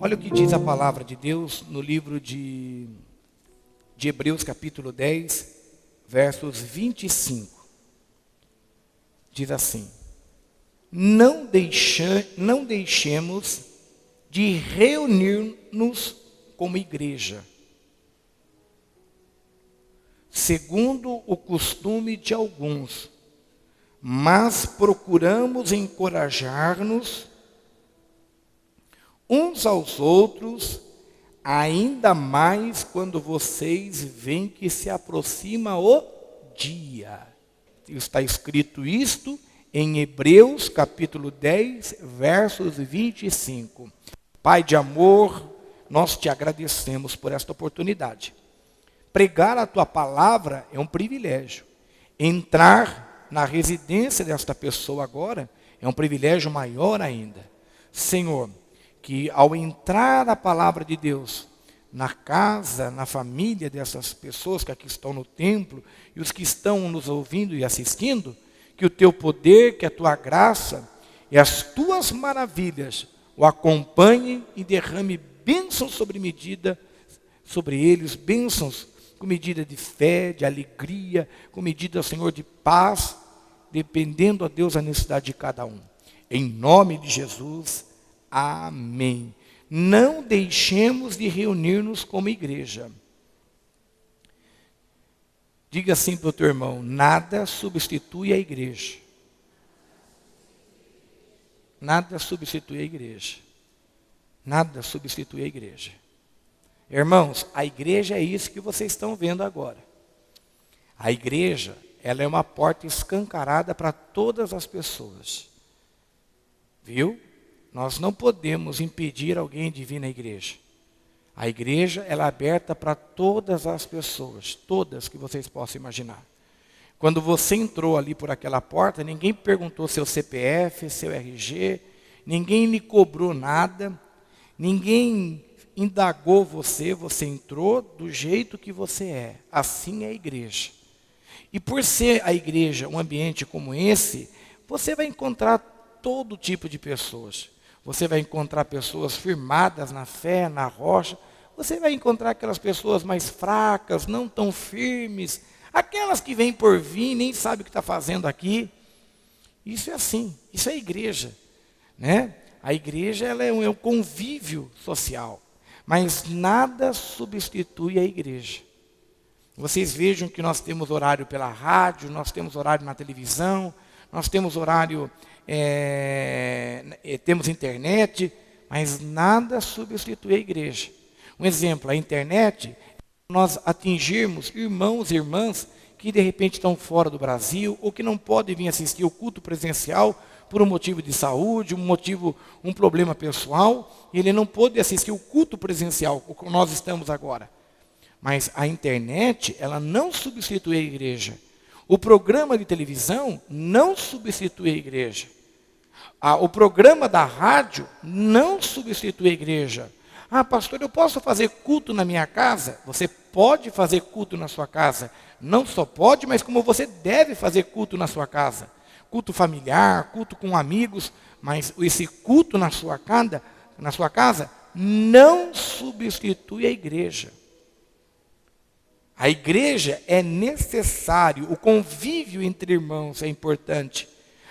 Olha o que diz a palavra de Deus no livro de Hebreus capítulo 10, versos 25. Diz assim: não deixemos de reunir-nos como igreja, segundo o costume de alguns, mas procuramos encorajar-nos uns aos outros, ainda mais quando vocês veem que se aproxima o dia. Está escrito isto em Hebreus capítulo 10, versos 25. Pai de amor, nós te agradecemos por esta oportunidade. Pregar a tua palavra é um privilégio. Entrar na residência desta pessoa agora é um privilégio maior ainda. Senhor, que ao entrar a palavra de Deus na casa, na família dessas pessoas que aqui estão no templo e os que estão nos ouvindo e assistindo, que o teu poder, que a tua graça e as tuas maravilhas o acompanhem e derrame bênçãos sobre medida sobre eles, bênçãos com medida de fé, de alegria, com medida, Senhor, de paz, dependendo a Deus a necessidade de cada um. Em nome de Jesus, amém. Não deixemos de reunir-nos como igreja. Diga assim para o teu irmão: nada substitui a igreja. Nada substitui a igreja. Nada substitui a igreja. Irmãos, a igreja é isso que vocês estão vendo agora. A igreja, ela é uma porta escancarada para todas as pessoas. Viu? Nós não podemos impedir alguém de vir na igreja. A igreja, ela é aberta para todas as pessoas, todas que vocês possam imaginar. Quando você entrou ali por aquela porta, ninguém perguntou seu CPF, seu RG, ninguém lhe cobrou nada, ninguém indagou você, você entrou do jeito que você é. Assim é a igreja. E por ser a igreja um ambiente como esse, você vai encontrar todo tipo de pessoas. Você vai encontrar pessoas firmadas na fé, na rocha. Você vai encontrar aquelas pessoas mais fracas, não tão firmes. Aquelas que vêm por vir, nem sabem o que está fazendo aqui. Isso é assim, isso é igreja. Né? A igreja ela é um convívio social. Mas nada substitui a igreja. Vocês vejam que nós temos horário pela rádio, nós temos horário na televisão, nós temos horário... temos internet, mas nada substitui a igreja. Um exemplo, a internet, nós atingirmos irmãos e irmãs que de repente estão fora do Brasil ou que não podem vir assistir o culto presencial por um motivo de saúde, um problema pessoal, e ele não pôde assistir o culto presencial, como nós estamos agora. Mas a internet, ela não substitui a igreja. O programa de televisão não substitui a igreja. O programa da rádio não substitui a igreja. Ah, pastor, eu posso fazer culto na minha casa? Você pode fazer culto na sua casa. Não só pode, mas como você deve fazer culto na sua casa. Culto familiar, culto com amigos, mas esse culto na sua casa não substitui a igreja. A igreja é necessário, o convívio entre irmãos é importante.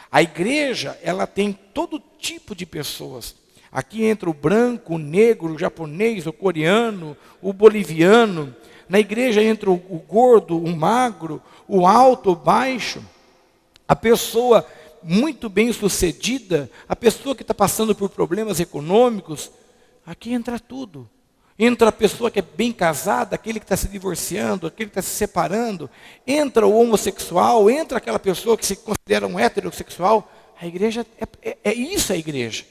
A igreja, ela tem todo tipo de pessoas. Aqui entra o branco, o negro, o japonês, o coreano, o boliviano. Na igreja entra o gordo, o magro, o alto, o baixo. A pessoa muito bem sucedida, a pessoa que está passando por problemas econômicos. Aqui entra tudo. Entra a pessoa que é bem casada, aquele que está se divorciando, aquele que está se separando. Entra o homossexual, entra aquela pessoa que se considera um heterossexual. A igreja, é isso a igreja.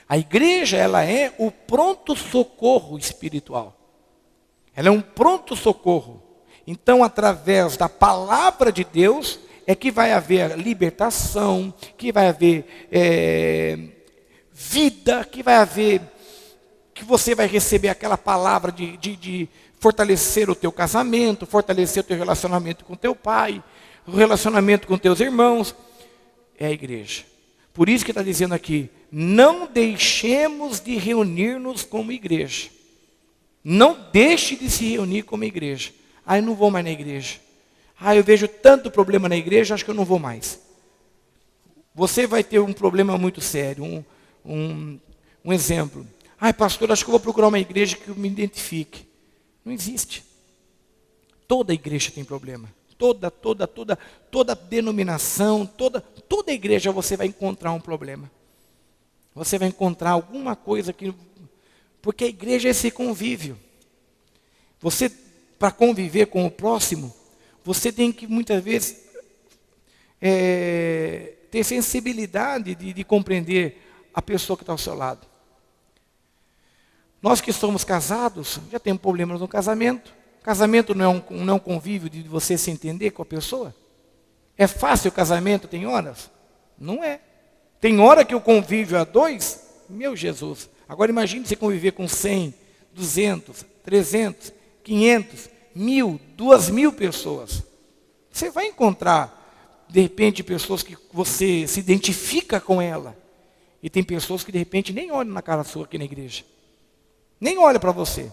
A igreja, ela é o pronto-socorro espiritual. Ela é um pronto-socorro. Então, através da palavra de Deus, é que vai haver libertação, que vai haver vida, que vai haver... que você vai receber aquela palavra de fortalecer o teu casamento, fortalecer o teu relacionamento com teu pai, o relacionamento com teus irmãos. É a igreja. Por isso que está dizendo aqui, não deixemos de reunir-nos como igreja. Não deixe de se reunir como igreja. Eu não vou mais na igreja. Eu vejo tanto problema na igreja, acho que eu não vou mais. Você vai ter um problema muito sério. Um exemplo. Pastor, acho que eu vou procurar uma igreja que eu me identifique. Não existe. Toda igreja tem problema. Toda denominação, toda igreja você vai encontrar um problema. Você vai encontrar alguma coisa que... Porque a igreja é esse convívio. Você, para conviver com o próximo, você tem que muitas vezes ter sensibilidade de compreender a pessoa que está ao seu lado. Nós que somos casados, já temos problemas no casamento. Casamento não é um convívio de você se entender com a pessoa? É fácil o casamento, tem horas? Não é. Tem hora que o convívio a dois, meu Jesus. Agora imagine você conviver com 100, 200, 300, 500, 1000, 2000 pessoas. Você vai encontrar, de repente, pessoas que você se identifica com ela. E tem pessoas que, de repente, nem olham na cara sua aqui na igreja. Nem olham para você.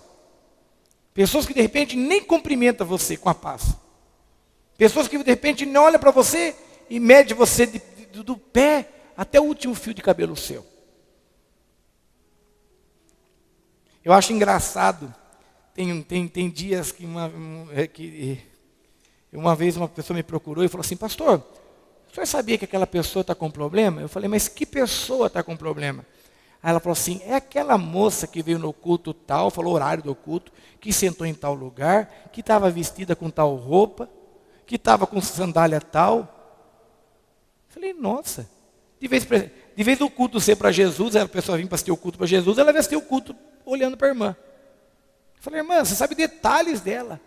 Pessoas que, de repente, nem cumprimentam você com a paz. Pessoas que, de repente, não olham para você e mede você do pé até o último fio de cabelo seu. Eu acho engraçado. Tem dias que uma vez uma pessoa me procurou e falou assim, pastor, o senhor sabia que aquela pessoa está com problema? Eu falei, mas que pessoa está com problema? Aí ela falou assim, é aquela moça que veio no culto tal, falou o horário do culto, que sentou em tal lugar, que estava vestida com tal roupa, que estava com sandália tal. Eu falei, nossa, de vez do culto ser para Jesus, a pessoa vir para assistir o culto para Jesus, ela vai assistir o culto olhando para a irmã. Eu falei, irmã, você sabe detalhes dela.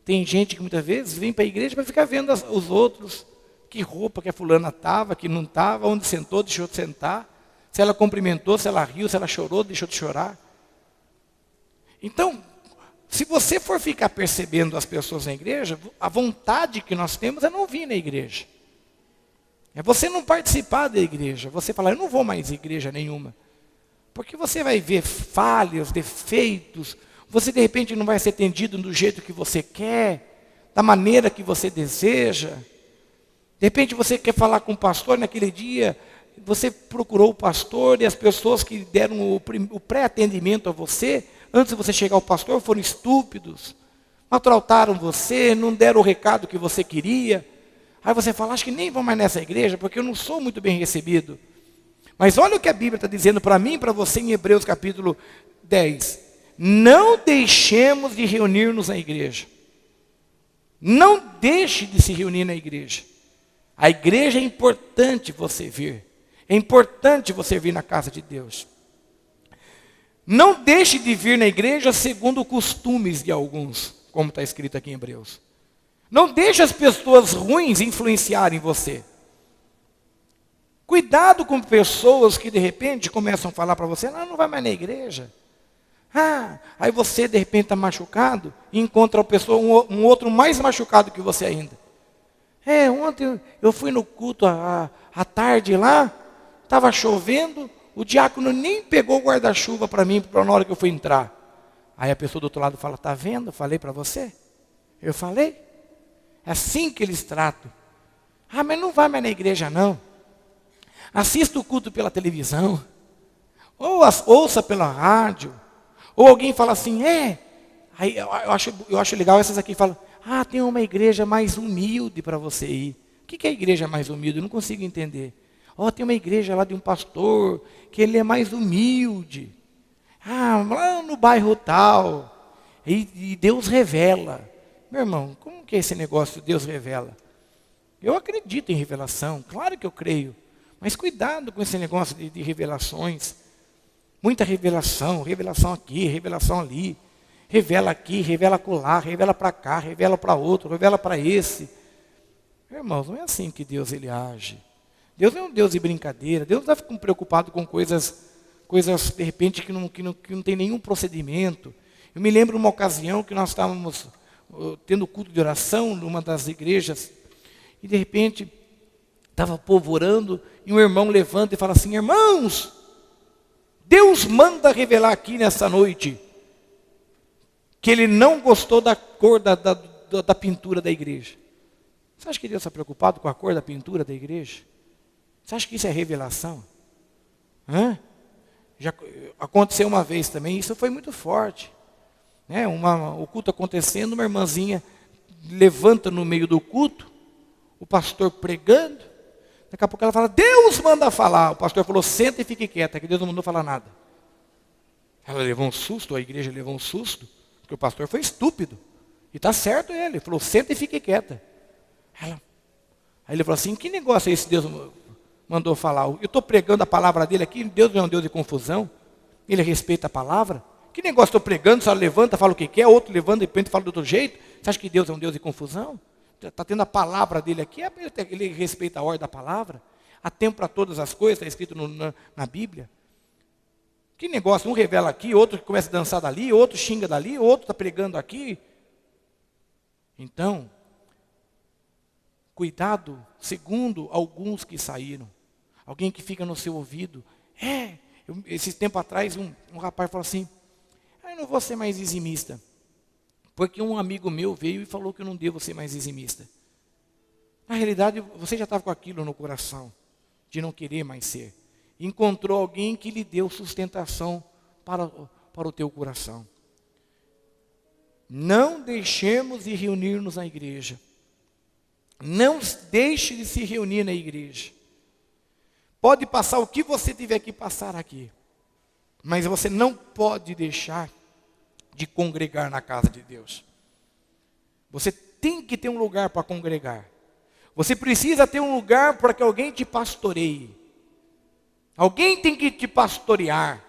Tem gente que muitas vezes vem para a igreja para ficar vendo os outros, que roupa que a fulana estava, que não estava, onde sentou, deixou de sentar. Se ela cumprimentou, se ela riu, se ela chorou, deixou de chorar. Então, se você for ficar percebendo as pessoas na igreja, a vontade que nós temos é não vir na igreja. É você não participar da igreja. Você falar, eu não vou mais à igreja nenhuma. Porque você vai ver falhas, defeitos. Você de repente não vai ser atendido do jeito que você quer, da maneira que você deseja. De repente você quer falar com o pastor naquele dia... Você procurou o pastor e as pessoas que deram o pré-atendimento a você, antes de você chegar ao pastor, foram estúpidos, maltrataram você, não deram o recado que você queria. Aí você fala, acho que nem vou mais nessa igreja, porque eu não sou muito bem recebido. Mas olha o que a Bíblia está dizendo para mim e para você em Hebreus capítulo 10. Não deixemos de reunir-nos na igreja. Não deixe de se reunir na igreja. A igreja é importante você vir. É importante você vir na casa de Deus. Não deixe de vir na igreja segundo costumes de alguns, como está escrito aqui em Hebreus. Não deixe as pessoas ruins influenciarem você. Cuidado com pessoas que de repente começam a falar para você, não vai mais na igreja. Aí você de repente está machucado e encontra uma pessoa, um outro mais machucado que você ainda. Ontem eu fui no culto à tarde lá, estava chovendo, o diácono nem pegou o guarda-chuva para mim, na hora que eu fui entrar. Aí a pessoa do outro lado fala, está vendo? Eu falei para você? Eu falei? É assim que eles tratam. Mas não vai mais na igreja não. Assista o culto pela televisão. Ou ouça pela rádio. Ou alguém fala assim, Aí eu acho legal essas aqui falam, tem uma igreja mais humilde para você ir. O que é a igreja mais humilde? Eu não consigo entender. Tem uma igreja lá de um pastor, que ele é mais humilde. Lá no bairro tal. E Deus revela. Meu irmão, como que é esse negócio de Deus revela? Eu acredito em revelação, claro que eu creio. Mas cuidado com esse negócio de revelações. Muita revelação, revelação aqui, revelação ali. Revela aqui, revela acolá, revela para cá, revela para outro, revela para esse. Irmãos, não é assim que Deus ele age. Deus não é um Deus de brincadeira. Deus não está preocupado com coisas de repente que não tem nenhum procedimento. Eu me lembro uma ocasião que nós estávamos tendo culto de oração numa das igrejas e de repente Estava polvorando e um irmão levanta e fala assim: irmãos, Deus manda revelar aqui nessa noite que Ele não gostou da cor da pintura da igreja. Você acha que Deus está preocupado com a cor da pintura da igreja? Você acha que isso é revelação? Já aconteceu uma vez também, isso foi muito forte. O culto acontecendo, uma irmãzinha levanta no meio do culto, o pastor pregando, daqui a pouco ela fala: Deus manda falar. O pastor falou: senta e fique quieta, que Deus não mandou falar nada. Ela levou um susto, a igreja levou um susto, porque o pastor foi estúpido. E está certo ele falou: senta e fique quieta. Aí ele falou assim: que negócio é esse Deus mandou falar? Eu estou pregando a palavra dele aqui, Deus não é um Deus de confusão, Ele respeita a palavra. Que negócio estou pregando, só levanta, fala o que quer, outro levanta e repente fala de outro jeito. Você acha que Deus é um Deus de confusão? Está tendo a palavra dele aqui, ele respeita a ordem da palavra. Há tempo para todas as coisas, está escrito na Bíblia. Que negócio, um revela aqui, outro começa a dançar dali, outro xinga dali, outro está pregando aqui. Então, cuidado, segundo alguns que saíram. Alguém que fica no seu ouvido. Esse tempo atrás, um rapaz falou assim: eu não vou ser mais dizimista, porque um amigo meu veio e falou que eu não devo ser mais dizimista. Na realidade, você já estava com aquilo no coração, de não querer mais ser. Encontrou alguém que lhe deu sustentação para o teu coração. Não deixemos de reunir-nos na igreja. Não deixe de se reunir na igreja. Pode passar o que você tiver que passar aqui, mas você não pode deixar de congregar na casa de Deus. Você tem que ter um lugar para congregar. Você precisa ter um lugar para que alguém te pastoreie. Alguém tem que te pastorear.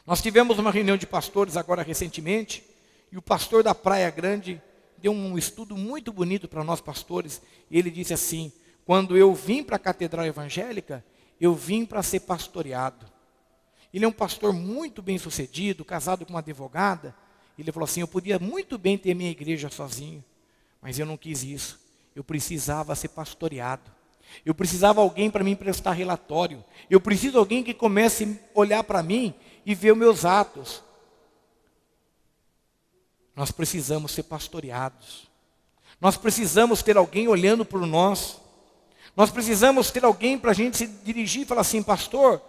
Nós tivemos uma reunião de pastores agora recentemente, e o pastor da Praia Grande deu um estudo muito bonito para nós pastores, e ele disse assim: quando eu vim para a Catedral Evangélica, eu vim para ser pastoreado. Ele é um pastor muito bem sucedido, casado com uma advogada. Ele falou assim: eu podia muito bem ter minha igreja sozinho, mas eu não quis isso. Eu precisava ser pastoreado. Eu precisava de alguém para me prestar relatório. Eu preciso de alguém que comece a olhar para mim e ver os meus atos. Nós precisamos ser pastoreados. Nós precisamos ter alguém olhando por nós. Nós precisamos ter alguém para a gente se dirigir e falar assim: pastor,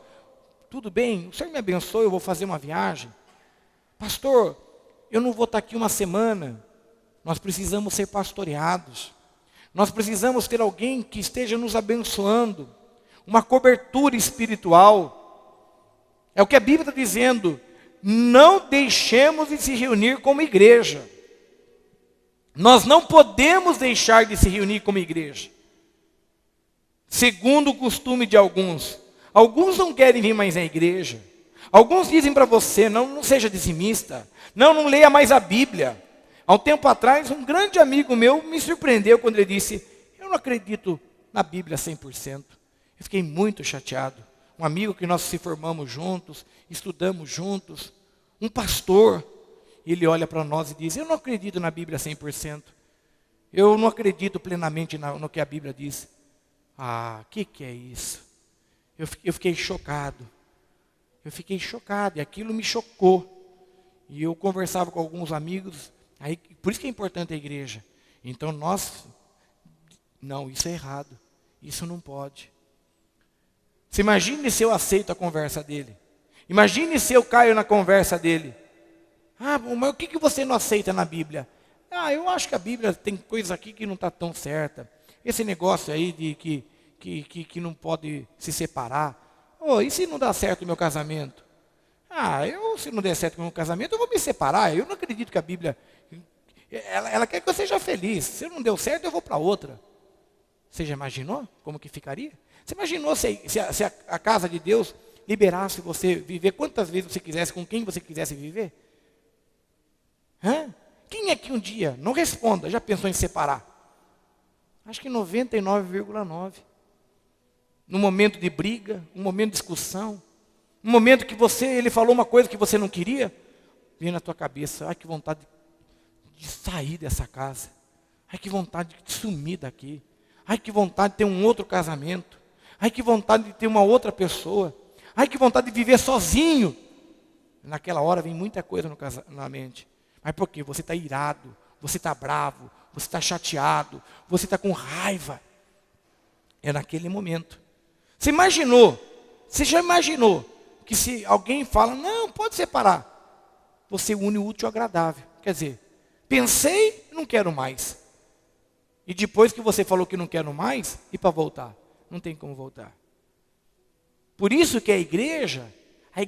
tudo bem, o Senhor me abençoe, eu vou fazer uma viagem. Pastor, eu não vou estar aqui uma semana. Nós precisamos ser pastoreados. Nós precisamos ter alguém que esteja nos abençoando. Uma cobertura espiritual. É o que a Bíblia está dizendo. Não deixemos de se reunir como igreja. Nós não podemos deixar de se reunir como igreja. Segundo o costume de alguns. Alguns não querem vir mais na igreja. Alguns dizem para você: não seja dizimista. Não leia mais a Bíblia. Há um tempo atrás, um grande amigo meu me surpreendeu quando ele disse: eu não acredito na Bíblia 100%. Eu fiquei muito chateado. Um amigo que nós se formamos juntos, estudamos juntos, um pastor, ele olha para nós e diz: eu não acredito na Bíblia 100%. Eu não acredito plenamente no que a Bíblia diz. Que é isso? Eu fiquei chocado. Eu fiquei chocado e aquilo me chocou. E eu conversava com alguns amigos. Aí, por isso que é importante a igreja. Então não, isso é errado. Isso não pode. Você imagine se eu aceito a conversa dele. Imagine se eu caio na conversa dele. Mas o que você não aceita na Bíblia? Eu acho que a Bíblia tem coisas aqui que não está tão certa. Esse negócio aí de que não pode se separar. E se não dá certo o meu casamento? Se não der certo o meu casamento, eu vou me separar. Eu não acredito que a Bíblia... Ela quer que eu seja feliz. Se não deu certo, eu vou para outra. Você já imaginou como que ficaria? Você imaginou se a casa de Deus liberasse você viver quantas vezes você quisesse, com quem você quisesse viver? Quem é que um dia, não responda, já pensou em separar? Acho que 99,9. No momento de briga, um momento de discussão, um momento que ele falou uma coisa que você não queria, vem na tua cabeça: que vontade de sair dessa casa. Que vontade de sumir daqui. Ai, que vontade de ter um outro casamento. Ai, que vontade de ter uma outra pessoa. Ai, que vontade de viver sozinho. Naquela hora vem muita coisa na mente. Mas por quê? Você está irado, você está bravo, você está chateado, você está com raiva. É naquele momento. Você já imaginou que se alguém fala, não, pode separar, você une o útil ao agradável. Quer dizer, pensei, não quero mais. E depois que você falou que não quero mais, e para voltar? Não tem como voltar. Por isso que a igreja é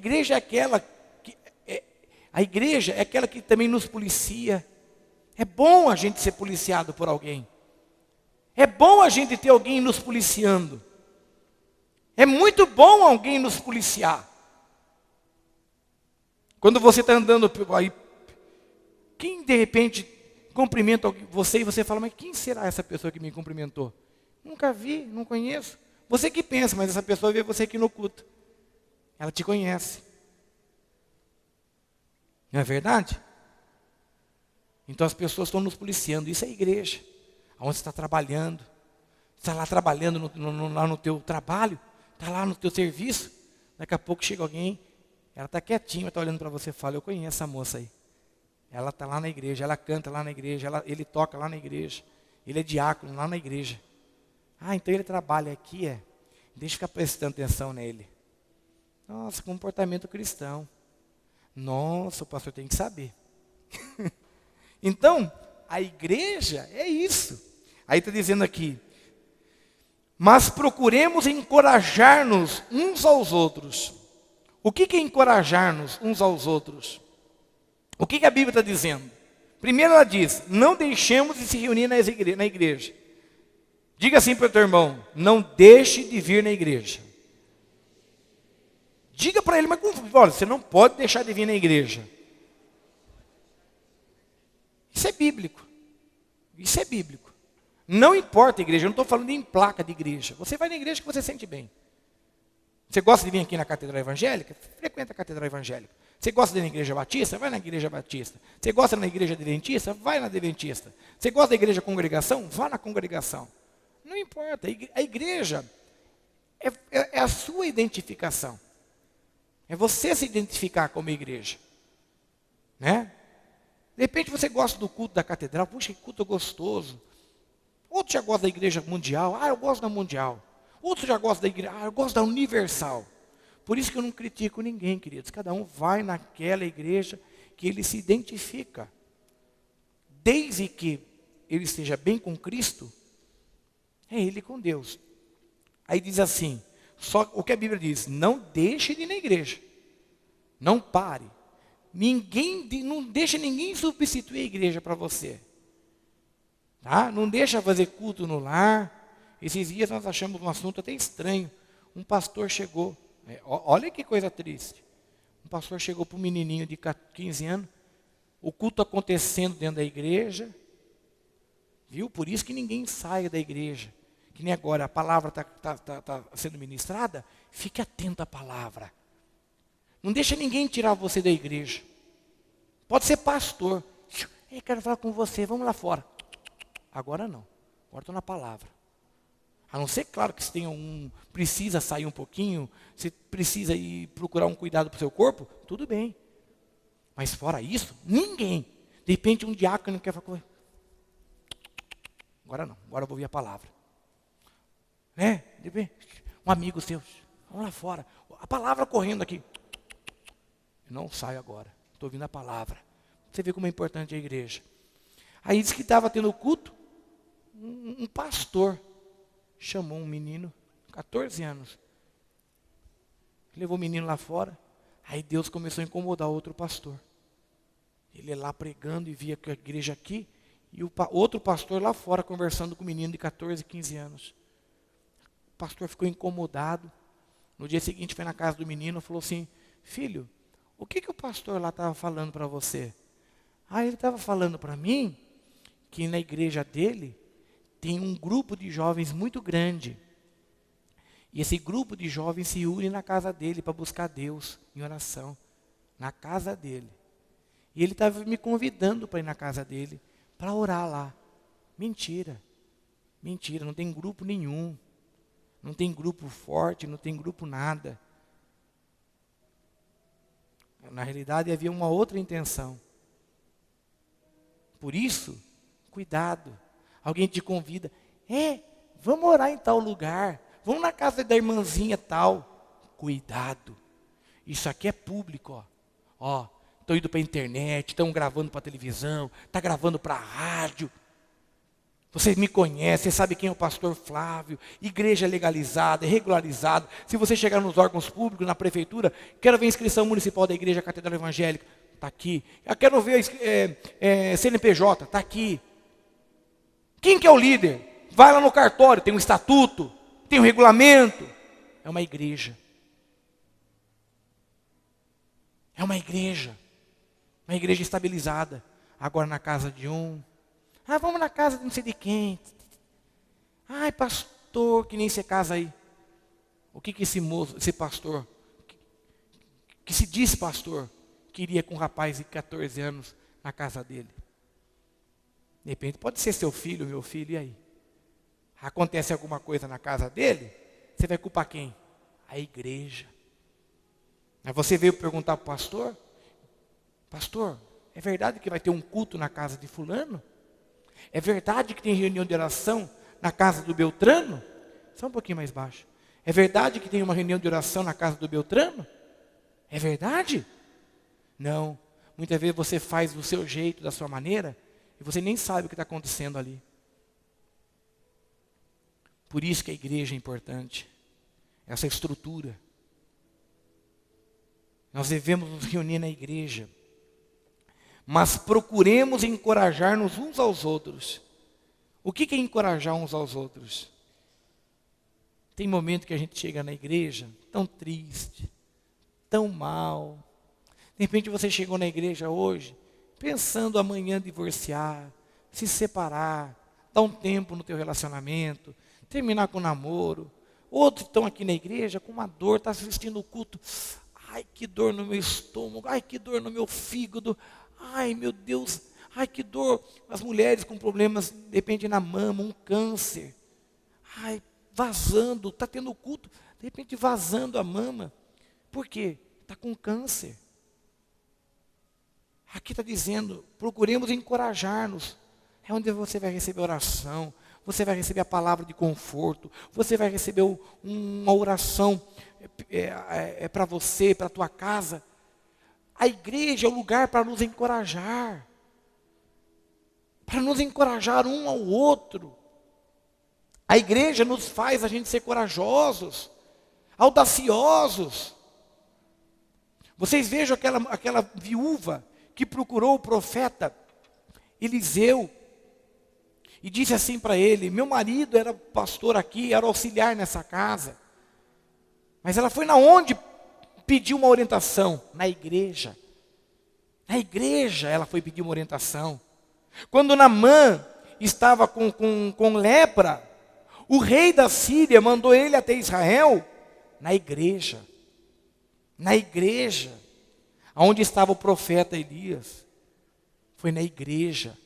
aquela que também nos policia. É bom a gente ser policiado por alguém. É bom a gente ter alguém nos policiando. É muito bom alguém nos policiar. Quando você está andando aí, quem de repente cumprimenta você e você fala, mas quem será essa pessoa que me cumprimentou? Nunca vi, não conheço. Você que pensa, mas essa pessoa vê você aqui no culto. Ela te conhece. Não é verdade? Então as pessoas estão nos policiando. Isso é igreja. Onde você está trabalhando. Você está lá trabalhando lá no teu trabalho. Está lá no teu serviço. Daqui a pouco chega alguém. Ela está quietinha, está olhando para você e fala, eu conheço essa moça aí. Ela está lá na igreja, ela canta lá na igreja, ele toca lá na igreja. Ele é diácono lá na igreja. Ah, então ele trabalha aqui, é? Deixa eu ficar prestando atenção nele. Nossa, comportamento cristão. Nossa, o pastor tem que saber. Então, a igreja é isso. Aí está dizendo aqui, mas procuremos encorajar-nos uns aos outros. O que é encorajar-nos uns aos outros? O que a Bíblia está dizendo? Primeiro ela diz, não deixemos de se reunir na igreja. Diga assim para o teu irmão, não deixe de vir na igreja. Diga para ele, mas olha, você não pode deixar de vir na igreja. Isso é bíblico. Isso é bíblico. Não importa a igreja, eu não estou falando em placa de igreja. Você vai na igreja que você sente bem. Você gosta de vir aqui na Catedral Evangélica? Frequenta a Catedral Evangélica. Você gosta de ir na Igreja Batista? Vai na Igreja Batista. Você gosta na Igreja Adventista? Vai na Adventista. Você gosta da Igreja Congregação? Vá na Congregação. Não importa, a igreja é a sua identificação. É você se identificar como igreja. Né? De repente você gosta do culto da catedral, puxa, que culto gostoso. Outro já gosta da igreja mundial, eu gosto da mundial. Outro já gosta da igreja, eu gosto da universal. Por isso que eu não critico ninguém, queridos. Cada um vai naquela igreja que ele se identifica. Desde que ele esteja bem com Cristo, é ele com Deus. Aí diz assim, só o que a Bíblia diz, não deixe de ir na igreja. Não pare. Não deixe ninguém substituir a igreja para você. Tá? Não deixa fazer culto no lar. Esses dias nós achamos um assunto até estranho. Um pastor chegou, olha que coisa triste. Um pastor chegou para um menininho de 15 anos, o culto acontecendo dentro da igreja. Viu? Por isso que ninguém sai da igreja. Que nem agora a palavra está sendo ministrada, fique atento à palavra. Não deixa ninguém tirar você da igreja. Pode ser pastor. Eu quero falar com você, vamos lá fora. Agora não, agora estou na palavra. A não ser, claro, que se precisa sair um pouquinho, se precisa ir procurar um cuidado para o seu corpo, tudo bem. Mas fora isso, ninguém. De repente um diácono quer falar com você. Agora não, agora eu vou ouvir a palavra. Né? De repente, um amigo seu, vamos lá fora. A palavra correndo aqui. Eu não saio agora, estou ouvindo a palavra. Você vê como é importante a igreja. Aí disse que estava tendo culto, um pastor chamou um menino, 14 anos. Levou o menino lá fora. Aí Deus começou a incomodar outro pastor. Ele lá pregando e via que a igreja aqui. E o outro pastor lá fora conversando com o menino de 14, 15 anos. O pastor ficou incomodado. No dia seguinte foi na casa do menino e falou assim, filho, o que o pastor lá estava falando para você? Ele estava falando para mim que na igreja dele tem um grupo de jovens muito grande. E esse grupo de jovens se une na casa dele para buscar Deus em oração. Na casa dele. E ele estava me convidando para ir na casa dele, para orar lá. Mentira. Mentira, não tem grupo nenhum. Não tem grupo forte, não tem grupo nada. Na realidade, havia uma outra intenção. Por isso, cuidado. Alguém te convida. Vamos orar em tal lugar. Vamos na casa da irmãzinha tal. Cuidado. Isso aqui é público, ó. Estão indo para a internet, estão gravando para a televisão, está gravando para a rádio. Você me conhece, você sabe quem é o pastor Flávio. Igreja legalizada, regularizada. Se você chegar nos órgãos públicos, na prefeitura, quero ver a inscrição municipal da Igreja Catedral Evangélica, está aqui. Eu quero ver CNPJ, está aqui. Quem que é o líder? Vai lá no cartório, tem um estatuto, tem um regulamento. É uma igreja. É uma igreja estabilizada. Agora na casa de um. Vamos na casa de não sei de quem. Ai, pastor, que nem você casa aí. O que esse moço, esse pastor, que se diz pastor, queria com um rapaz de 14 anos na casa dele? De repente pode ser seu filho, meu filho, e aí? Acontece alguma coisa na casa dele, você vai culpar quem? A igreja. Aí você veio perguntar para o pastor: pastor, é verdade que vai ter um culto na casa de fulano? É verdade que tem reunião de oração na casa do Beltrano? Só um pouquinho mais baixo. É verdade que tem uma reunião de oração na casa do Beltrano? É verdade? Não. Muitas vezes você faz do seu jeito, da sua maneira, e você nem sabe o que está acontecendo ali. Por isso que a igreja é importante. Essa estrutura. Nós devemos nos reunir na igreja. Mas procuremos encorajar-nos uns aos outros. O que é encorajar uns aos outros? Tem momento que a gente chega na igreja tão triste, tão mal. De repente você chegou na igreja hoje, pensando amanhã divorciar, se separar, dar um tempo no teu relacionamento, terminar com o namoro. Outros estão aqui na igreja com uma dor, está assistindo o culto. Ai, que dor no meu estômago, ai, que dor no meu fígado. Ai, meu Deus, ai, que dor. As mulheres com problemas, de repente, na mama, um câncer. Ai, vazando, está tendo culto, de repente vazando a mama. Por quê? Está com câncer. Aqui está dizendo, procuremos encorajar-nos. É onde você vai receber oração, você vai receber a palavra de conforto, você vai receber uma oração para você, para a tua casa. A igreja é o lugar para nos encorajar um ao outro. A igreja nos faz a gente ser corajosos, audaciosos. Vocês vejam aquela viúva que procurou o profeta Eliseu e disse assim para ele: meu marido era pastor aqui, era auxiliar nessa casa. Mas ela foi na onde pediu uma orientação? Na igreja. Na igreja ela foi pedir uma orientação. Quando Naamã estava com lepra, o rei da Síria mandou ele até Israel. Na igreja. Na igreja. Onde estava o profeta Elias. Foi na igreja.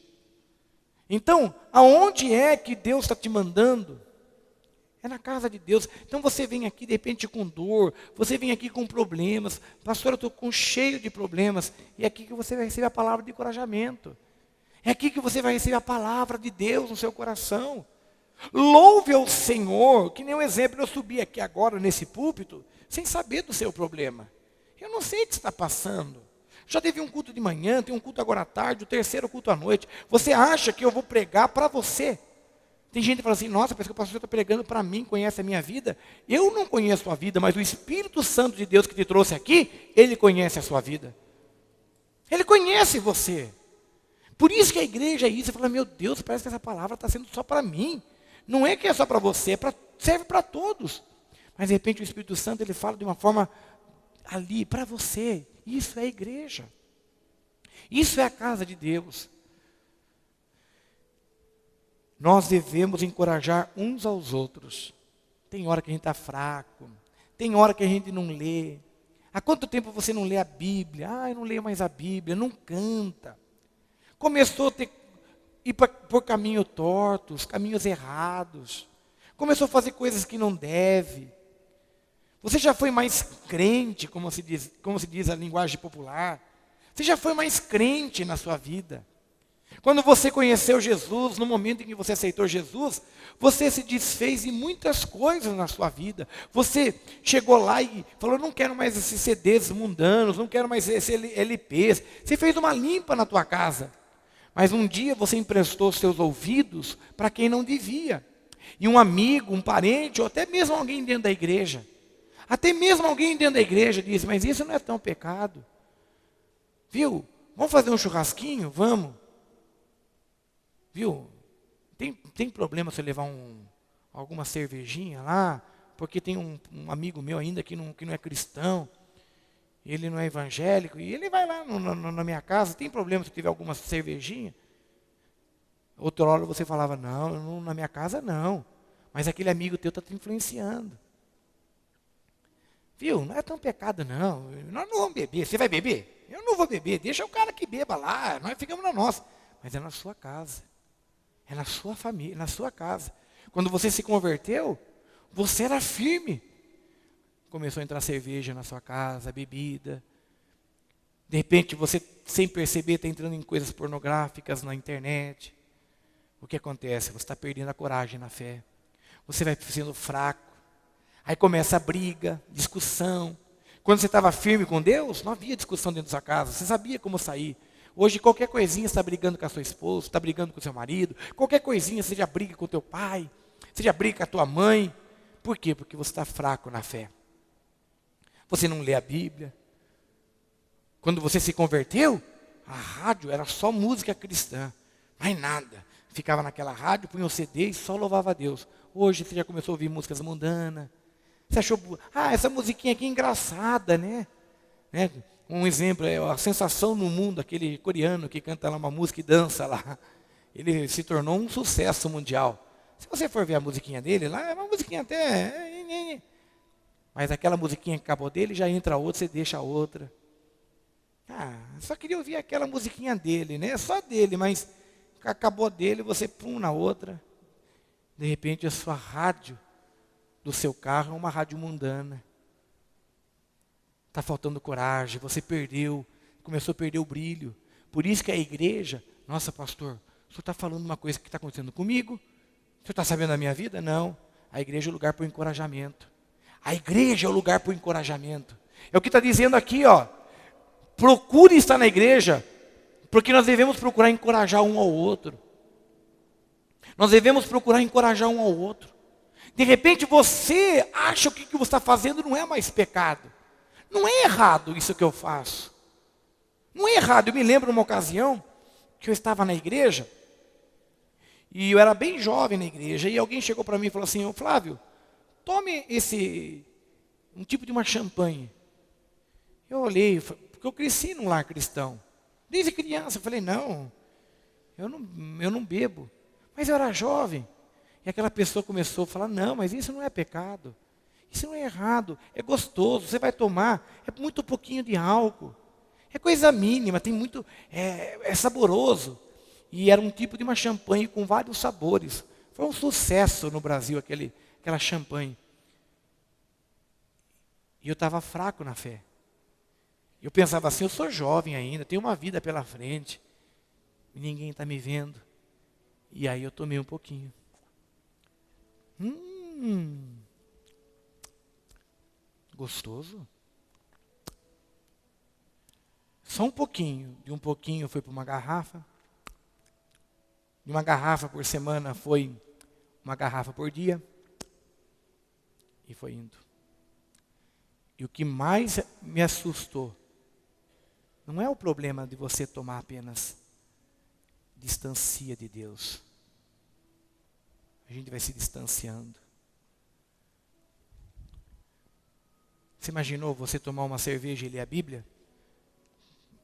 Então, aonde é que Deus está te mandando? É na casa de Deus. Então você vem aqui de repente com dor, você vem aqui com problemas. Pastor, eu estou cheio de problemas. E é aqui que você vai receber a palavra de encorajamento. É aqui que você vai receber a palavra de Deus no seu coração. Louve ao Senhor, que nem um exemplo, eu subi aqui agora nesse púlpito, sem saber do seu problema. Eu não sei o que está passando. Já teve um culto de manhã, tem um culto agora à tarde, o terceiro culto à noite. Você acha que eu vou pregar para você? Tem gente que fala assim: nossa, parece que o pastor está pregando para mim, conhece a minha vida. Eu não conheço a sua vida, mas o Espírito Santo de Deus que te trouxe aqui, Ele conhece a sua vida. Ele conhece você. Por isso que a igreja é isso. Você fala: meu Deus, parece que essa palavra está sendo só para mim. Não é que é só para você, serve para todos. Mas de repente o Espírito Santo, ele fala de uma forma ali, para você. Isso é a igreja. Isso é a casa de Deus. Nós devemos encorajar uns aos outros. Tem hora que a gente está fraco. Tem hora que a gente não lê. Há quanto tempo você não lê a Bíblia? Eu não leio mais a Bíblia, não canta. Começou a ter ir por caminhos tortos, caminhos errados. Começou a fazer coisas que não deve. Você já foi mais crente, como se diz a linguagem popular. Você já foi mais crente na sua vida. Quando você conheceu Jesus, no momento em que você aceitou Jesus, você se desfez de muitas coisas na sua vida. Você chegou lá e falou, não quero mais esses CDs mundanos, não quero mais esses LPs. Você fez uma limpa na tua casa. Mas um dia você emprestou seus ouvidos para quem não devia. E um amigo, um parente, ou até mesmo alguém dentro da igreja. Até mesmo alguém dentro da igreja disse, mas isso não é tão pecado. Viu? Vamos fazer um churrasquinho? Vamos. Viu? Tem problema você levar alguma cervejinha lá? Porque tem um amigo meu ainda que não é cristão. Ele não é evangélico. E ele vai lá na minha casa. Tem problema se tiver alguma cervejinha? Outra hora você falava, não, na minha casa não. Mas aquele amigo teu está te influenciando. Viu? Não é tão pecado não. Nós não vamos beber. Você vai beber? Eu não vou beber. Deixa o cara que beba lá. Nós ficamos na nossa. Mas é na sua casa. É na sua família, na sua casa. Quando você se converteu, você era firme. Começou a entrar cerveja na sua casa, bebida. De repente, você, sem perceber, está entrando em coisas pornográficas na internet. O que acontece? Você está perdendo a coragem na fé. Você vai sendo fraco. Aí começa a briga, discussão. Quando você estava firme com Deus, não havia discussão dentro da sua casa. Você sabia como sair. Hoje, qualquer coisinha, você está brigando com a sua esposa, está brigando com o seu marido. Qualquer coisinha, você já briga com o teu pai. Você já briga com a tua mãe. Por quê? Porque você está fraco na fé. Você não lê a Bíblia. Quando você se converteu, a rádio era só música cristã. Mais nada. Ficava naquela rádio, punha um CD e só louvava a Deus. Hoje você já começou a ouvir músicas mundanas. Você achou, essa musiquinha aqui é engraçada, né? Um exemplo é a Sensação no Mundo, aquele coreano que canta lá uma música e dança lá. Ele se tornou um sucesso mundial. Se você for ver a musiquinha dele, lá é uma musiquinha até... Mas aquela musiquinha que acabou dele, já entra outra, você deixa a outra. Só queria ouvir aquela musiquinha dele, né? Só dele, mas acabou dele, você pum na outra. De repente a sua rádio do seu carro é uma rádio mundana. Está faltando coragem, você perdeu, começou a perder o brilho. Por isso que a igreja, nossa pastor, o senhor está falando uma coisa que está acontecendo comigo? O senhor está sabendo da minha vida? Não. A igreja é o lugar para o encorajamento. A igreja é o lugar para o encorajamento. É o que está dizendo aqui, ó. Procure estar na igreja, porque nós devemos procurar encorajar um ao outro. Nós devemos procurar encorajar um ao outro. De repente você acha que o que você está fazendo não é mais pecado. Não é errado isso que eu faço. Não é errado. Eu me lembro de uma ocasião que eu estava na igreja, e eu era bem jovem na igreja, e alguém chegou para mim e falou assim, Flávio, tome um tipo de uma champanhe. Eu olhei, porque eu cresci num lar cristão. Desde criança, eu falei, não, eu não bebo. Mas eu era jovem. E aquela pessoa começou a falar, não, mas isso não é pecado. Isso não é errado, é gostoso, você vai tomar, é muito pouquinho de álcool. É coisa mínima, tem muito, é saboroso. E era um tipo de uma champanhe com vários sabores. Foi um sucesso no Brasil aquela champanhe. E eu estava fraco na fé. Eu pensava assim, eu sou jovem ainda, tenho uma vida pela frente. E ninguém está me vendo. E aí eu tomei um pouquinho. Gostoso. Só um pouquinho. De um pouquinho foi para uma garrafa. De uma garrafa por semana foi uma garrafa por dia. E foi indo. E o que mais me assustou, não é o problema de você tomar apenas. Distancia de Deus. A gente vai se distanciando. Você imaginou você tomar uma cerveja e ler a Bíblia?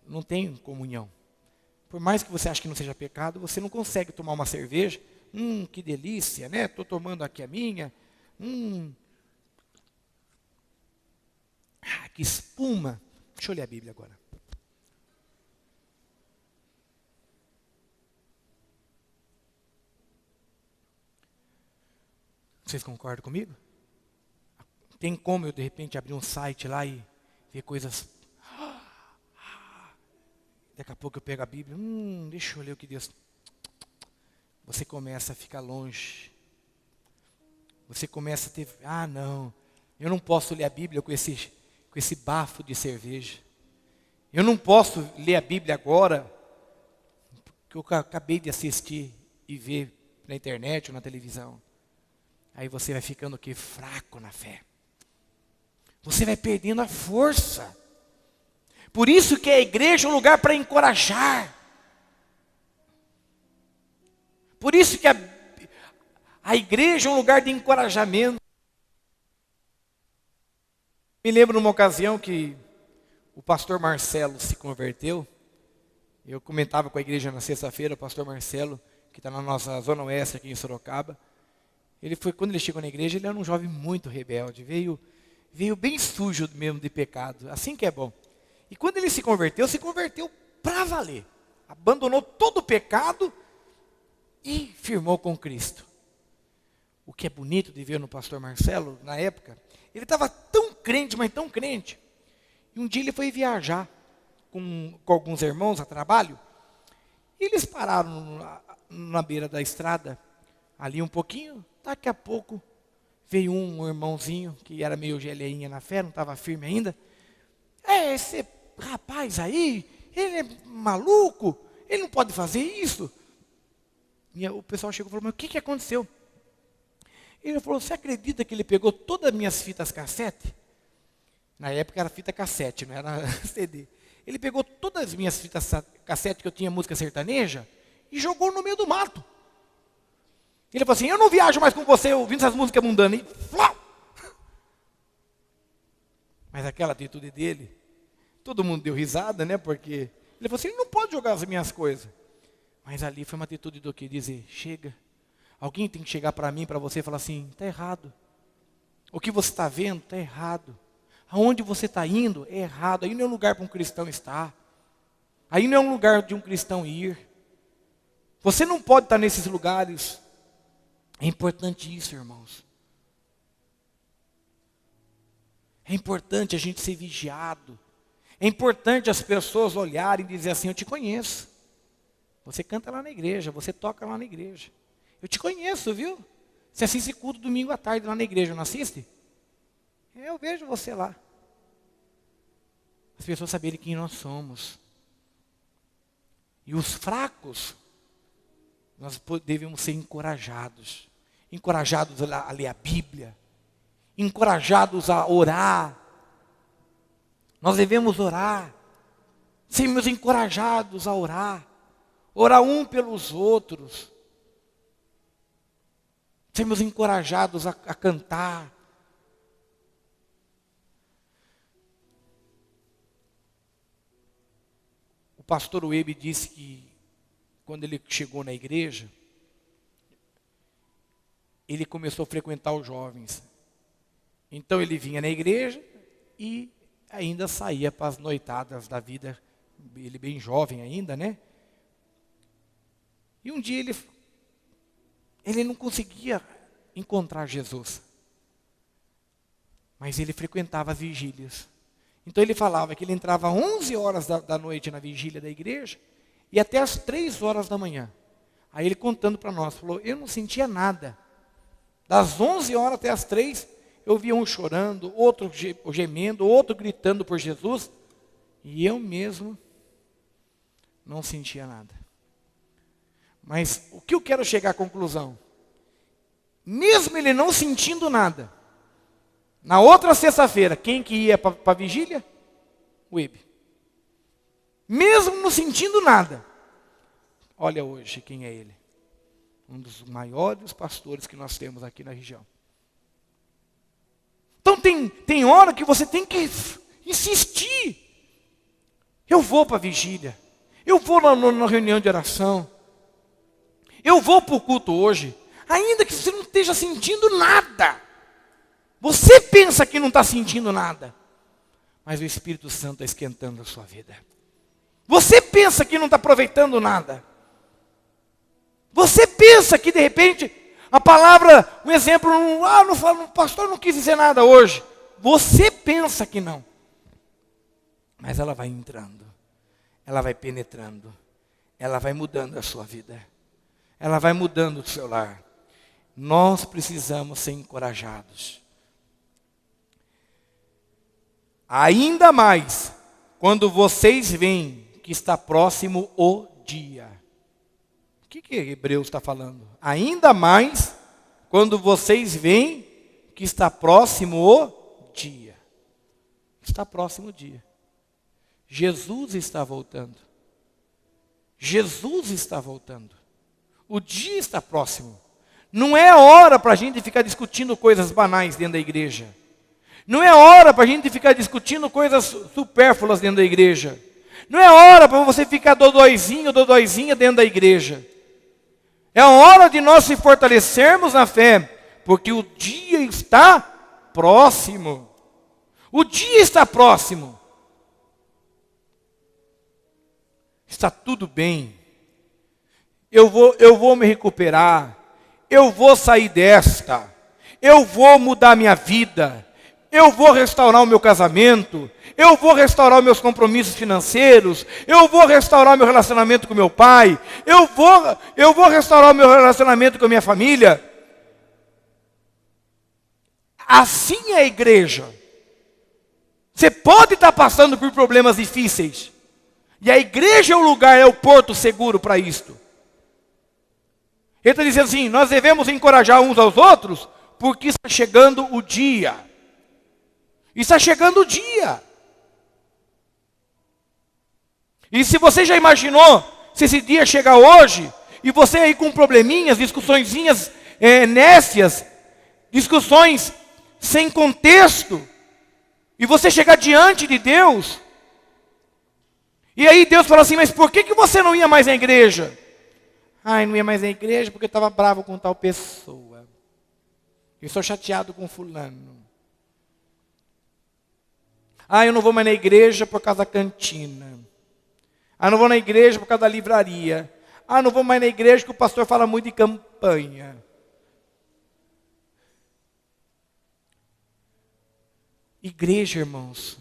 Não tem comunhão. Por mais que você ache que não seja pecado, você não consegue tomar uma cerveja. Que delícia, né? Estou tomando aqui a minha. Que espuma. Deixa eu ler a Bíblia agora. Vocês concordam comigo? Tem como eu, de repente, abrir um site lá e ver coisas... Daqui a pouco eu pego a Bíblia, deixa eu ler o que Deus... Você começa a ficar longe. Você começa a ter... não, eu não posso ler a Bíblia com esse bafo de cerveja. Eu não posso ler a Bíblia agora, porque eu acabei de assistir e ver na internet ou na televisão. Aí você vai ficando o quê? Fraco na fé. Você vai perdendo a força. Por isso que a igreja é um lugar para encorajar. Por isso que a igreja é um lugar de encorajamento. Me lembro numa ocasião que o pastor Marcelo se converteu. Eu comentava com a igreja na sexta-feira, o pastor Marcelo, que está na nossa zona oeste aqui em Sorocaba. Quando ele chegou na igreja, ele era um jovem muito rebelde. Veio bem sujo mesmo de pecado. Assim que é bom. E quando ele se converteu para valer. Abandonou todo o pecado e firmou com Cristo. O que é bonito de ver no pastor Marcelo, na época, ele estava tão crente, mas tão crente. E um dia ele foi viajar com alguns irmãos a trabalho. E eles pararam na beira da estrada, ali um pouquinho. Daqui a pouco veio um irmãozinho, que era meio geleinha na fé, não estava firme ainda. Esse rapaz aí, ele é maluco, ele não pode fazer isso. E o pessoal chegou e falou, mas o que aconteceu? Ele falou, você acredita que ele pegou todas as minhas fitas cassete? Na época era fita cassete, não era CD. Ele pegou todas as minhas fitas cassete que eu tinha música sertaneja e jogou no meio do mato. Ele falou assim, eu não viajo mais com você ouvindo essas músicas mundanas. E, flá! Mas aquela atitude dele, todo mundo deu risada, né? Porque ele falou assim, ele não pode jogar as minhas coisas. Mas ali foi uma atitude do que dizer, chega. Alguém tem que chegar para mim, para você e falar assim, está errado. O que você está vendo está errado. Aonde você está indo é errado. Aí não é um lugar para um cristão estar. Aí não é um lugar de um cristão ir. Você não pode estar nesses lugares. É importante isso, irmãos. É importante a gente ser vigiado. É importante as pessoas olharem e dizer assim, eu te conheço. Você canta lá na igreja, você toca lá na igreja. Eu te conheço, viu? Você assiste culto domingo à tarde lá na igreja, não assiste? Eu vejo você lá. As pessoas saberem quem nós somos. E os fracos, nós devemos ser encorajados. Encorajados a ler a Bíblia. Encorajados a orar. Nós devemos orar. Sermos encorajados a orar. Orar um pelos outros. Sermos encorajados a cantar. O pastor Webe disse que quando ele chegou na igreja, ele começou a frequentar os jovens. Então ele vinha na igreja e ainda saía para as noitadas da vida, ele bem jovem ainda, né? E um dia ele não conseguia encontrar Jesus. Mas ele frequentava as vigílias. Então ele falava que ele entrava às 11 horas da noite na vigília da igreja e até às 3 horas da manhã. Aí ele contando para nós, falou, eu não sentia nada. Das 11 horas até às 3, eu via um chorando, outro gemendo, outro gritando por Jesus. E eu mesmo não sentia nada. Mas o que eu quero chegar à conclusão? Mesmo ele não sentindo nada, na outra sexta-feira, quem que ia para a vigília? O Webe. Mesmo não sentindo nada. Olha hoje quem é ele. Um dos maiores pastores que nós temos aqui na região. Então tem hora que você tem que insistir. Eu vou para a vigília. Eu vou na reunião de oração. Eu vou para o culto hoje. Ainda que você não esteja sentindo nada. Você pensa que não está sentindo nada. Mas o Espírito Santo está esquentando a sua vida. Você pensa que não está aproveitando nada. Você pensa que de repente A palavra, um exemplo, o pastor não quis dizer nada hoje. Você pensa que não. Mas ela vai entrando. Ela vai penetrando. Ela vai mudando a sua vida. Ela vai mudando o seu lar. Nós precisamos ser encorajados. Ainda mais quando vocês veem que está próximo o dia. O que Hebreus está falando? Ainda mais quando vocês veem que está próximo o dia. Está próximo o dia. Jesus está voltando. Jesus está voltando. O dia está próximo. Não é hora para a gente ficar discutindo coisas banais dentro da igreja. Não é hora para a gente ficar discutindo coisas supérfluas dentro da igreja. Não é hora para você ficar dodóizinho, dodóizinha dentro da igreja. É hora de nós se fortalecermos na fé, porque o dia está próximo. O dia está próximo. Está tudo bem. Eu vou me recuperar. Eu vou sair desta. Eu vou mudar minha vida. Eu vou restaurar o meu casamento. Eu vou restaurar os meus compromissos financeiros. Eu vou restaurar o meu relacionamento com meu pai. Eu vou restaurar o meu relacionamento com a minha família. Assim é a igreja. Você pode estar passando por problemas difíceis. E a igreja é o lugar, é o porto seguro para isto. Ele está dizendo assim, nós devemos encorajar uns aos outros, porque está chegando o dia. Está chegando o dia. E se você já imaginou, se esse dia chegar hoje, e você aí com probleminhas, discussõezinhas nécias, discussões sem contexto, e você chegar diante de Deus, e aí Deus fala assim, mas por que você não ia mais na igreja? Não ia mais na igreja porque eu estava bravo com tal pessoa. Eu estou chateado com fulano. Eu não vou mais na igreja por causa da cantina. Não vou na igreja por causa da livraria. Não vou mais na igreja porque o pastor fala muito de campanha. Igreja, irmãos,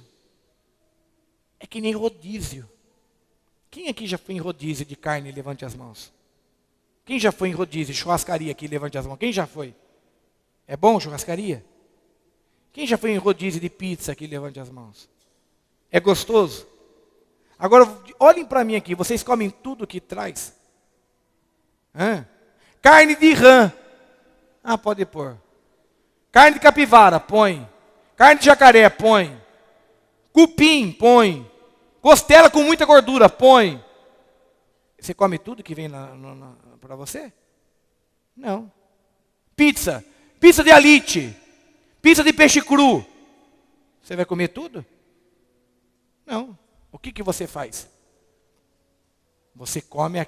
é que nem rodízio. Quem aqui já foi em rodízio de carne? Levante as mãos. Quem já foi em rodízio, churrascaria aqui? Levante as mãos. Quem já foi? É bom churrascaria? Quem já foi em rodízio de pizza aqui? Levante as mãos. É gostoso? Agora, olhem para mim aqui. Vocês comem tudo que traz? Carne de rã. Pode pôr. Carne de capivara, põe. Carne de jacaré, põe. Cupim, põe. Costela com muita gordura, põe. Você come tudo que vem para você? Não. Pizza. Pizza de alite. Pizza de peixe cru. Você vai comer tudo? Não. O que você faz? Você come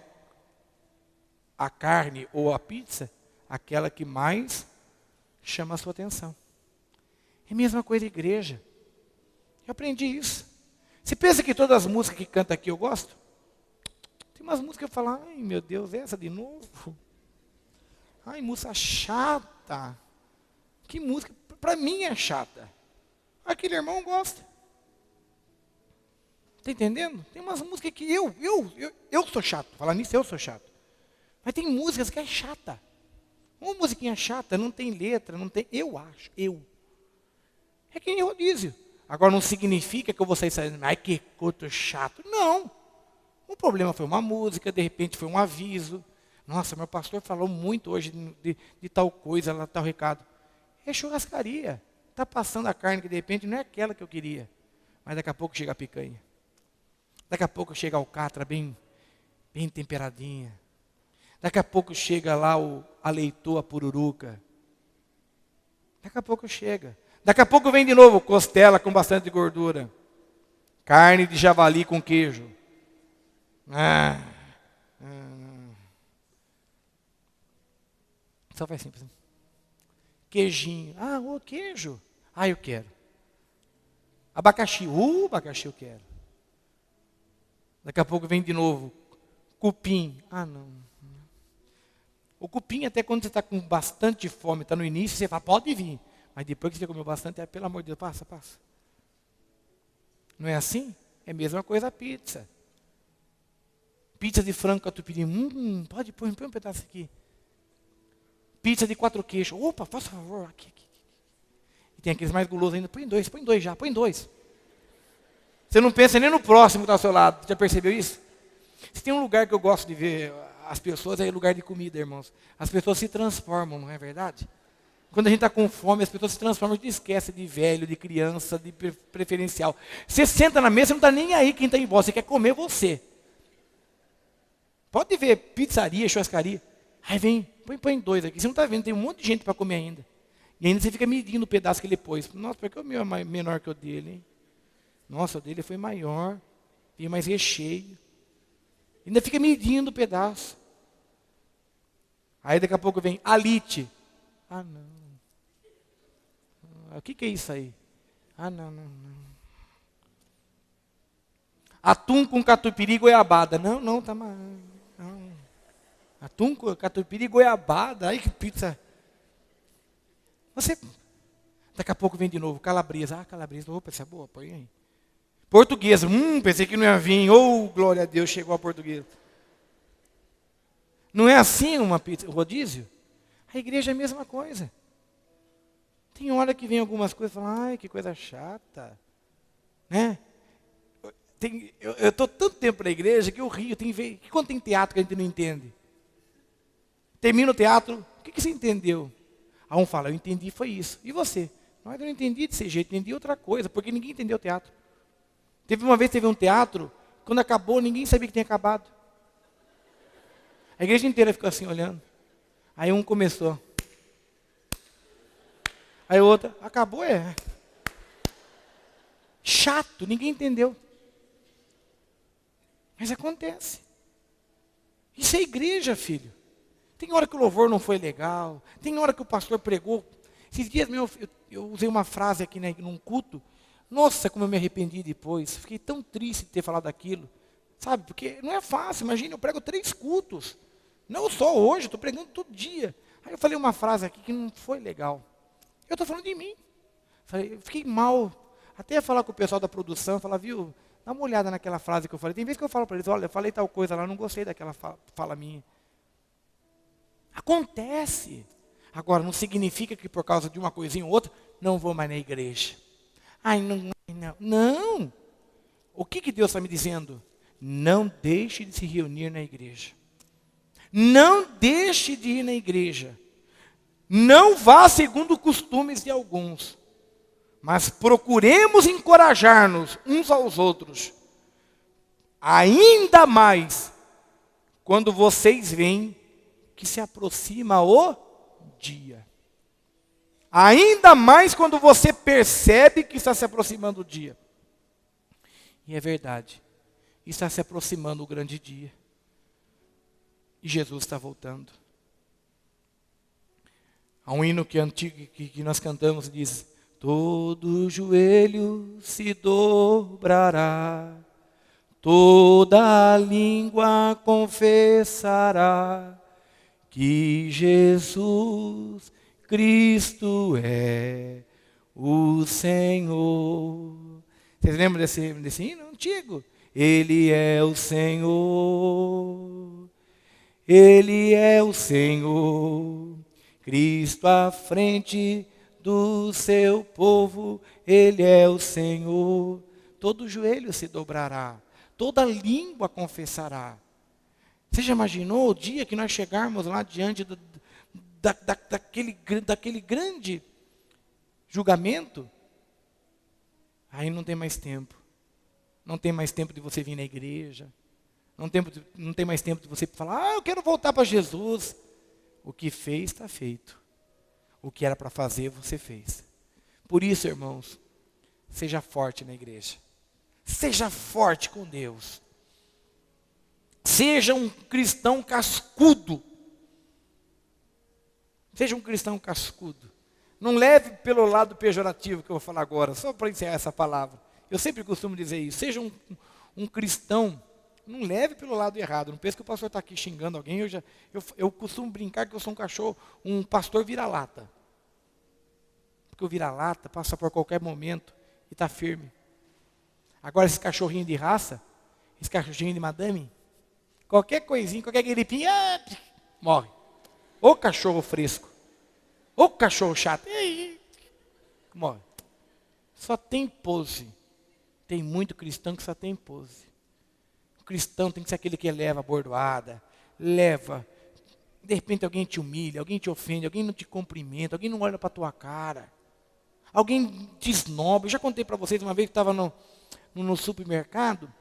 a carne ou a pizza, aquela que mais chama a sua atenção. É a mesma coisa igreja. Eu aprendi isso. Você pensa que todas as músicas que canta aqui eu gosto? Tem umas músicas que eu falo, meu Deus, essa de novo? Música chata. Que música, para mim é chata. Aquele irmão gosta. Está entendendo? Tem umas músicas que eu sou chato. Falar nisso, eu sou chato. Mas tem músicas que é chata. Uma musiquinha chata, não tem letra, não tem... Eu acho. É que nem rodízio. Agora não significa que eu vou sair saindo, que culto chato. Não. O problema foi uma música, de repente foi um aviso. Nossa, meu pastor falou muito hoje de tal coisa, tal recado. É churrascaria. Está passando a carne que de repente não é aquela que eu queria. Mas daqui a pouco chega a picanha. Daqui a pouco chega a alcatra bem temperadinha. Daqui a pouco chega lá a leitoa, a pururuca. Daqui a pouco chega. Daqui a pouco vem de novo costela com bastante gordura. Carne de javali com queijo. Só faz simples. Queijinho. Queijo. Eu quero. Abacaxi. Abacaxi eu quero. Daqui a pouco vem de novo cupim. Não. O cupim, até quando você está com bastante fome, está no início, você fala, pode vir. Mas depois que você comeu bastante, pelo amor de Deus, passa, passa. Não é assim? É a mesma coisa a pizza. Pizza de frango catupiry, pode põe um pedaço aqui. Pizza de 4 queijos, opa, faça favor, aqui. E tem aqueles mais gulosos ainda, põe dois já, põe 2. Você não pensa nem no próximo que está ao seu lado, já percebeu isso? Se tem um lugar que eu gosto de ver as pessoas, é lugar de comida, irmãos. As pessoas se transformam, não é verdade? Quando a gente está com fome, as pessoas se transformam, a gente esquece de velho, de criança, de preferencial. Você senta na mesa, você não está nem aí quem está em volta, você quer comer você. Pode ver pizzaria, churrascaria. Aí vem, põe 2 aqui. Você não está vendo, tem um monte de gente para comer ainda. E ainda você fica medindo o pedaço que ele pôs. Nossa, porque o meu é menor que o dele, hein? Nossa, o dele foi maior, tinha mais recheio. Ainda fica medindo o pedaço. Aí daqui a pouco vem alite. Ah, não. O que é isso aí? Ah, não. Atum com catupiry e goiabada. Não, tá mal. Não. Atum com catupiry e goiabada. Ai, que pizza. Daqui a pouco vem de novo, calabresa. Ah, calabresa. Opa, essa é boa, põe aí. Portuguesa. Pensei que não ia vir. Oh, glória a Deus, chegou a portuguesa. Não é assim uma pizza, rodízio? A igreja é a mesma coisa. Tem hora que vem algumas coisas e fala, ai, que coisa chata. Né? Eu estou tanto tempo na igreja que eu rio. Quando tem teatro que a gente não entende? Termina o teatro, o que você entendeu? Aí um fala, eu entendi, foi isso. E você? Mas eu não entendi desse jeito, entendi outra coisa, porque ninguém entendeu o teatro. Teve um teatro, quando acabou, ninguém sabia que tinha acabado. A igreja inteira ficou assim, olhando. Aí um começou. Aí o outro, acabou, chato, ninguém entendeu. Mas acontece. Isso é igreja, filho. Tem hora que o louvor não foi legal. Tem hora que o pastor pregou. Esses dias eu usei uma frase aqui num culto. Nossa, como eu me arrependi depois. Fiquei tão triste de ter falado aquilo. Sabe, porque não é fácil. Imagina, eu prego 3 cultos. Não só hoje, estou pregando todo dia. Aí eu falei uma frase aqui que não foi legal. Eu estou falando de mim. Eu fiquei mal. Até falar com o pessoal da produção, falar, viu, dá uma olhada naquela frase que eu falei. Tem vezes que eu falo para eles, olha, eu falei tal coisa lá, não gostei daquela fala minha. Acontece. Agora, não significa que por causa de uma coisinha ou outra, não vou mais na igreja. Ai, não. Não. O que Deus está me dizendo? Não deixe de se reunir na igreja. Não deixe de ir na igreja. Não vá segundo costumes de alguns. Mas procuremos encorajar-nos uns aos outros. Ainda mais quando vocês veem que se aproxima o dia. Ainda mais quando você percebe que está se aproximando o dia. E é verdade. Está se aproximando o grande dia. E Jesus está voltando. Há um hino antigo que nós cantamos, diz, todo joelho se dobrará, toda língua confessará, que Jesus Cristo é o Senhor. Vocês lembram desse hino antigo? Ele é o Senhor, Ele é o Senhor, Cristo à frente do seu povo, Ele é o Senhor. Todo joelho se dobrará, toda língua confessará. Você já imaginou o dia que nós chegarmos lá diante daquele grande julgamento? Aí não tem mais tempo. Não tem mais tempo de você vir na igreja. Não tem mais tempo de você falar, eu quero voltar para Jesus. O que fez, está feito. O que era para fazer, você fez. Por isso, irmãos, seja forte na igreja. Seja forte com Deus. Seja um cristão cascudo. Seja um cristão cascudo. Não leve pelo lado pejorativo que eu vou falar agora, só para encerrar essa palavra. Eu sempre costumo dizer isso. Seja um cristão Não leve pelo lado errado. Não pense que o pastor está aqui xingando alguém. Eu costumo brincar que eu sou um cachorro, um pastor vira-lata. Porque o vira-lata passa por qualquer momento e está firme. Agora esse cachorrinho de raça, esse cachorrinho de madame, qualquer coisinha, qualquer gripinha, morre. Ô cachorro fresco. Ô cachorro chato. Morre. Só tem pose. Tem muito cristão que só tem pose. O cristão tem que ser aquele que leva a bordoada, leva. De repente alguém te humilha, alguém te ofende, alguém não te cumprimenta, alguém não olha para a tua cara. Alguém te esnoba. Eu já contei para vocês uma vez que estava no supermercado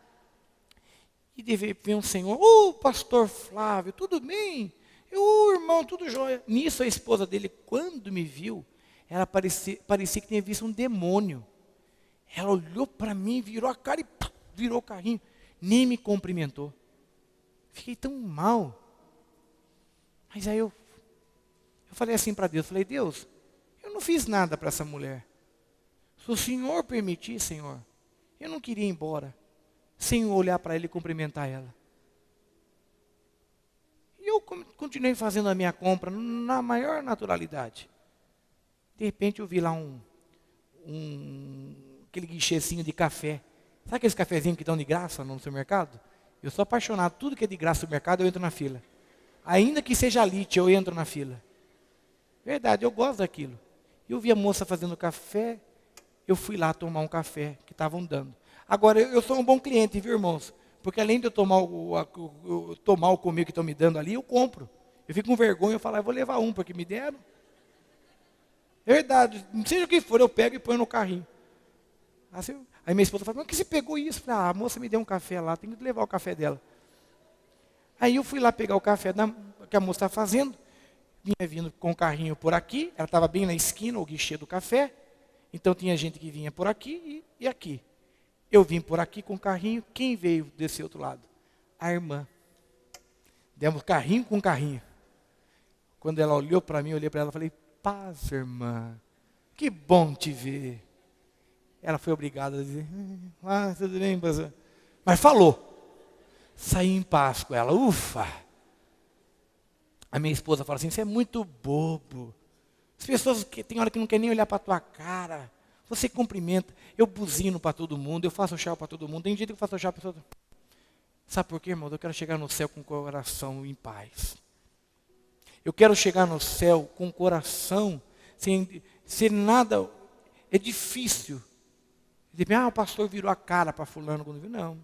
e veio um senhor, pastor Flávio, tudo bem? Irmão, tudo jóia. Nisso a esposa dele, quando me viu, ela parecia que tinha visto um demônio. Ela olhou para mim, virou a cara e virou o carrinho. Nem me cumprimentou. Fiquei tão mal. Mas aí eu falei assim para Deus, falei, Deus, eu não fiz nada para essa mulher. Se o Senhor permitir, Senhor, eu não queria ir embora, sem olhar para ela e cumprimentar ela. E eu continuei fazendo a minha compra na maior naturalidade. De repente eu vi lá aquele guichezinho de café. Sabe aqueles cafezinhos que estão de graça no supermercado? Eu sou apaixonado, tudo que é de graça no mercado eu entro na fila. Ainda que seja lite, eu entro na fila. Verdade, eu gosto daquilo. Eu vi a moça fazendo café, eu fui lá tomar um café que estavam dando. Agora, eu sou um bom cliente, viu, irmãos? Porque além de eu tomar o comer que estão me dando ali, eu compro. Eu fico com vergonha, eu falo, eu vou levar um, porque me deram. Verdade, não seja o que for, eu pego e ponho no carrinho. Assim, aí minha esposa fala, mas que você pegou isso? Eu falei, a moça me deu um café lá, tem que levar o café dela. Aí eu fui lá pegar o café que a moça está fazendo, vinha vindo com o carrinho por aqui, ela estava bem na esquina, o guichê do café, então tinha gente que vinha por aqui e aqui. Eu vim por aqui com o carrinho, quem veio desse outro lado? A irmã. Demos carrinho com carrinho. Quando ela olhou para mim, eu olhei para ela e falei, paz, irmã, que bom te ver. Ela foi obrigada a dizer, tudo bem, pastor? Mas falou. Saí em paz com ela, ufa. A minha esposa fala assim, você é muito bobo. As pessoas que tem hora que não querem nem olhar para a tua cara. Você cumprimenta, eu buzino para todo mundo, eu faço tchau para todo mundo. Tem dia que eu faço tchau para todo mundo. Sabe por quê, irmão? Eu quero chegar no céu com o coração em paz. Eu quero chegar no céu com o coração sem nada. É difícil. O pastor virou a cara para fulano quando viu. Não.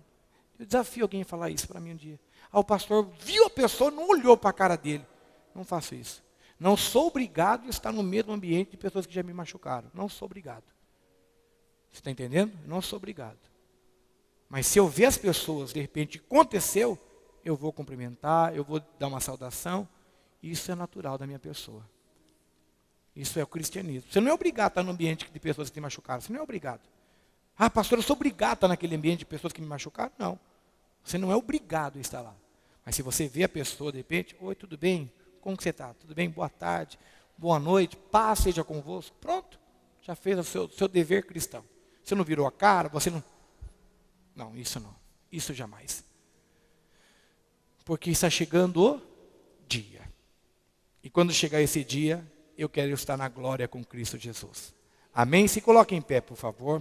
Eu desafio alguém a falar isso para mim um dia. O pastor viu a pessoa, não olhou para a cara dele. Não faço isso. Não sou obrigado a estar no mesmo ambiente de pessoas que já me machucaram. Não sou obrigado. Você está entendendo? Não sou obrigado. Mas se eu ver as pessoas, de repente, aconteceu, eu vou cumprimentar, eu vou dar uma saudação. Isso é natural da minha pessoa. Isso é o cristianismo. Você não é obrigado a estar no ambiente de pessoas que te machucaram. Você não é obrigado. Pastor, eu sou obrigado a estar naquele ambiente de pessoas que me machucaram? Não. Você não é obrigado a estar lá. Mas se você vê a pessoa, de repente, oi, tudo bem? Como que você está? Tudo bem? Boa tarde, boa noite, paz seja convosco. Pronto, já fez o seu dever cristão. Você não virou a cara, você não... Não, isso não. Isso jamais. Porque está chegando o dia. E quando chegar esse dia, eu quero estar na glória com Cristo Jesus. Amém? Se coloque em pé, por favor.